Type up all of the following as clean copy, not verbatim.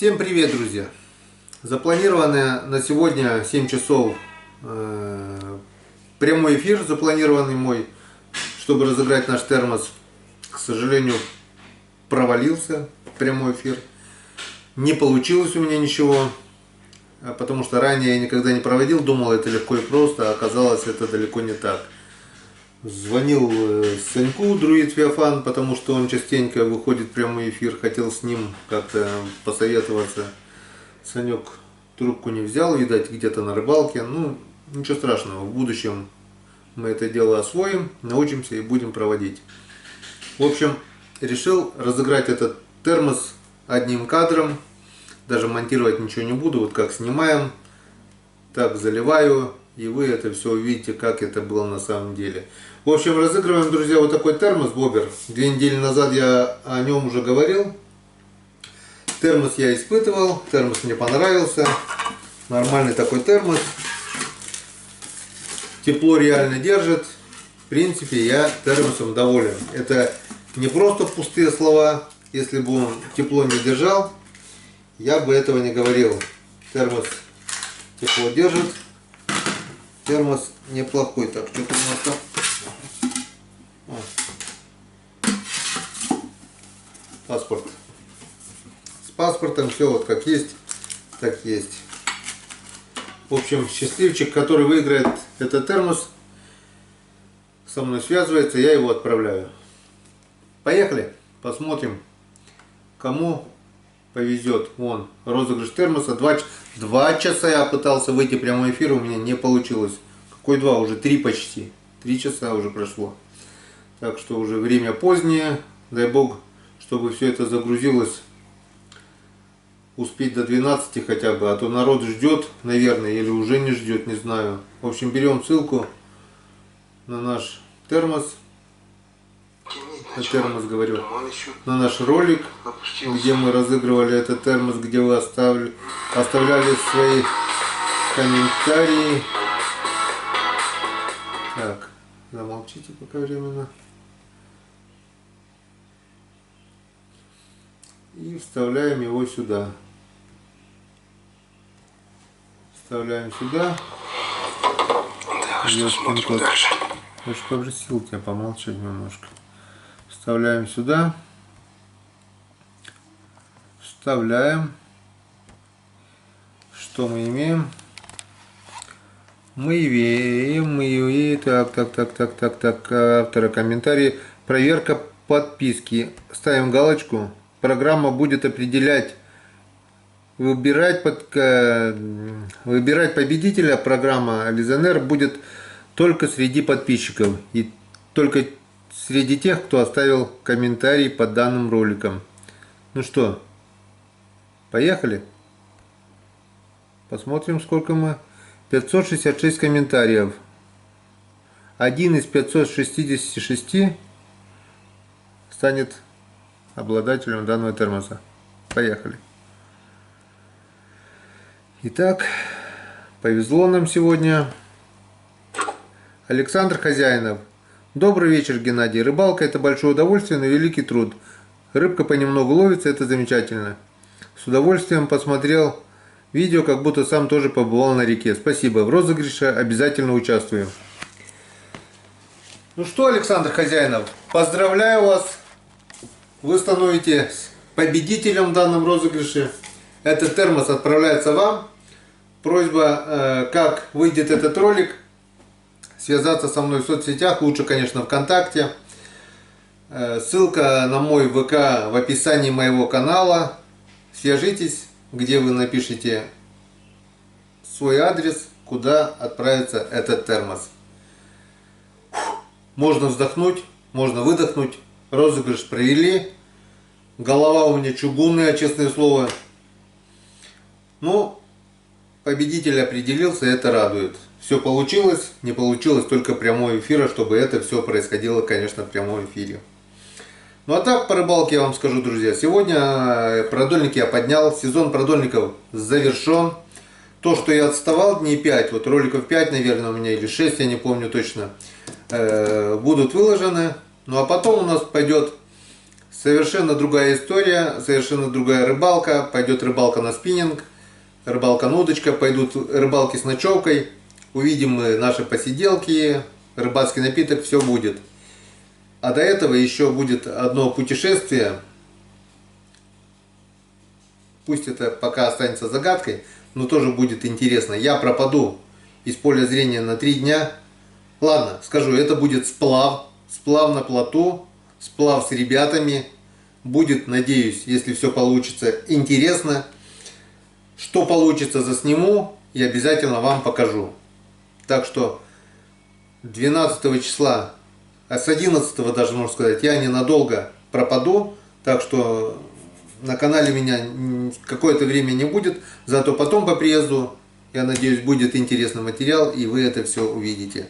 Всем привет, друзья! Запланированное на сегодня 7 часов прямой эфир, запланированный мой, чтобы разыграть наш термос. К сожалению, провалился прямой эфир. Не получилось у меня ничего, потому что ранее я никогда не проводил, думал, это легко и просто, а оказалось, это далеко не так. Звонил Саньку, друид Феофан, потому что он частенько выходит в прямой эфир, хотел с ним как-то посоветоваться. Санек трубку не взял, видать, где-то на рыбалке. Ну, ничего страшного, в будущем мы это дело освоим, научимся и будем проводить. В общем, решил разыграть этот термос одним кадром. Даже монтировать ничего не буду, вот как снимаем, так заливаю. И вы это все увидите, как это было на самом деле. В общем, разыгрываем, друзья, вот такой термос Бобер. 2 недели назад я о нем уже говорил. Термос я испытывал, термос мне понравился. Нормальный такой термос. Тепло реально держит. В принципе, я термосом доволен. Это не просто пустые слова. Если бы он тепло не держал, я бы этого не говорил. Термос тепло держит. Термос неплохой. Так, что-то у нас там. Паспорт. С паспортом все вот как есть, так есть. В общем, счастливчик, который выиграет этот термос, со мной связывается, я его отправляю. Поехали, посмотрим, кому повезет. Вон, розыгрыш термоса. 2 часа я пытался выйти в прямой эфир, у меня не получилось. Какой 2? Уже 3 почти. 3 часа уже прошло. Так что уже время позднее. Дай бог, чтобы все это загрузилось. Успеть до 12 хотя бы. А то народ ждет, наверное, или уже не ждет, не знаю. В общем, берем ссылку на наш термос. На термос, говорю. На наш ролик, где мы разыгрывали этот термос, где вы оставляли свои комментарии. Так, замолчите пока временно. И вставляем его сюда. Вставляем сюда. Да, что смотрим дальше. Я же попросил тебя помолчать немножко. Вставляем сюда. Вставляем. Что мы имеем? Мы имеем, так, автора комментарий. Проверка подписки. Ставим галочку. Программа будет определять, выбирать победителя. Программа Лизонер будет только среди подписчиков и только среди тех, кто оставил комментарий под данным роликом. Ну что, поехали. Посмотрим, сколько мы. 566 комментариев. Один из 566 станет обладателем данного термоса. Поехали. Итак, повезло нам сегодня. Александр Хозяинов. Добрый вечер, Геннадий. Рыбалка — это большое удовольствие, но великий труд. Рыбка понемногу ловится, это замечательно. С удовольствием посмотрел видео, как будто сам тоже побывал на реке. Спасибо. В розыгрыше обязательно участвую. Ну что, Александр Хозяинов, поздравляю вас. Вы становитесь победителем в данном розыгрыше. Этот термос отправляется вам. Просьба, как выйдет этот ролик, связаться со мной в соцсетях. Лучше, конечно, ВКонтакте. Ссылка на мой ВК в описании моего канала. Свяжитесь, где вы напишите свой адрес, куда отправится этот термос. Можно вздохнуть, можно выдохнуть. Розыгрыш провели. Голова у меня чугунная, честное слово. Ну, победитель определился, это радует. Все получилось, не получилось только прямой эфира, чтобы это все происходило, конечно, в прямом эфире. Ну а так, по рыбалке я вам скажу, друзья. Сегодня продольники я поднял, сезон продольников завершен. То, что я отставал дней 5, вот роликов 5, наверное, у меня, или 6, я не помню точно, будут выложены. Ну а потом у нас пойдет Совершенно другая история, совершенно другая рыбалка. Пойдет рыбалка на спиннинг, рыбалка на удочка, пойдут рыбалки с ночевкой. Увидим мы наши посиделки, рыбацкий напиток, все будет. А до этого еще будет одно путешествие. Пусть это пока останется загадкой, но тоже будет интересно. Я пропаду из поля зрения на 3 дня. Ладно, скажу, это будет сплав на плоту, сплав с ребятами. Будет, надеюсь, если все получится, интересно. Что получится, засниму и обязательно вам покажу. Так что 12 числа, а с 11 даже, можно сказать, я ненадолго пропаду. Так что на канале меня какое-то время не будет. Зато потом по приезду, я надеюсь, будет интересный материал, и вы это все увидите.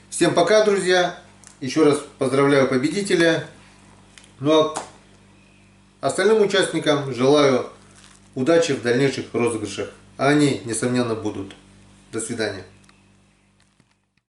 Всем пока, друзья. Еще раз поздравляю победителя. Ну а остальным участникам желаю удачи в дальнейших розыгрышах. А они, несомненно, будут. До свидания.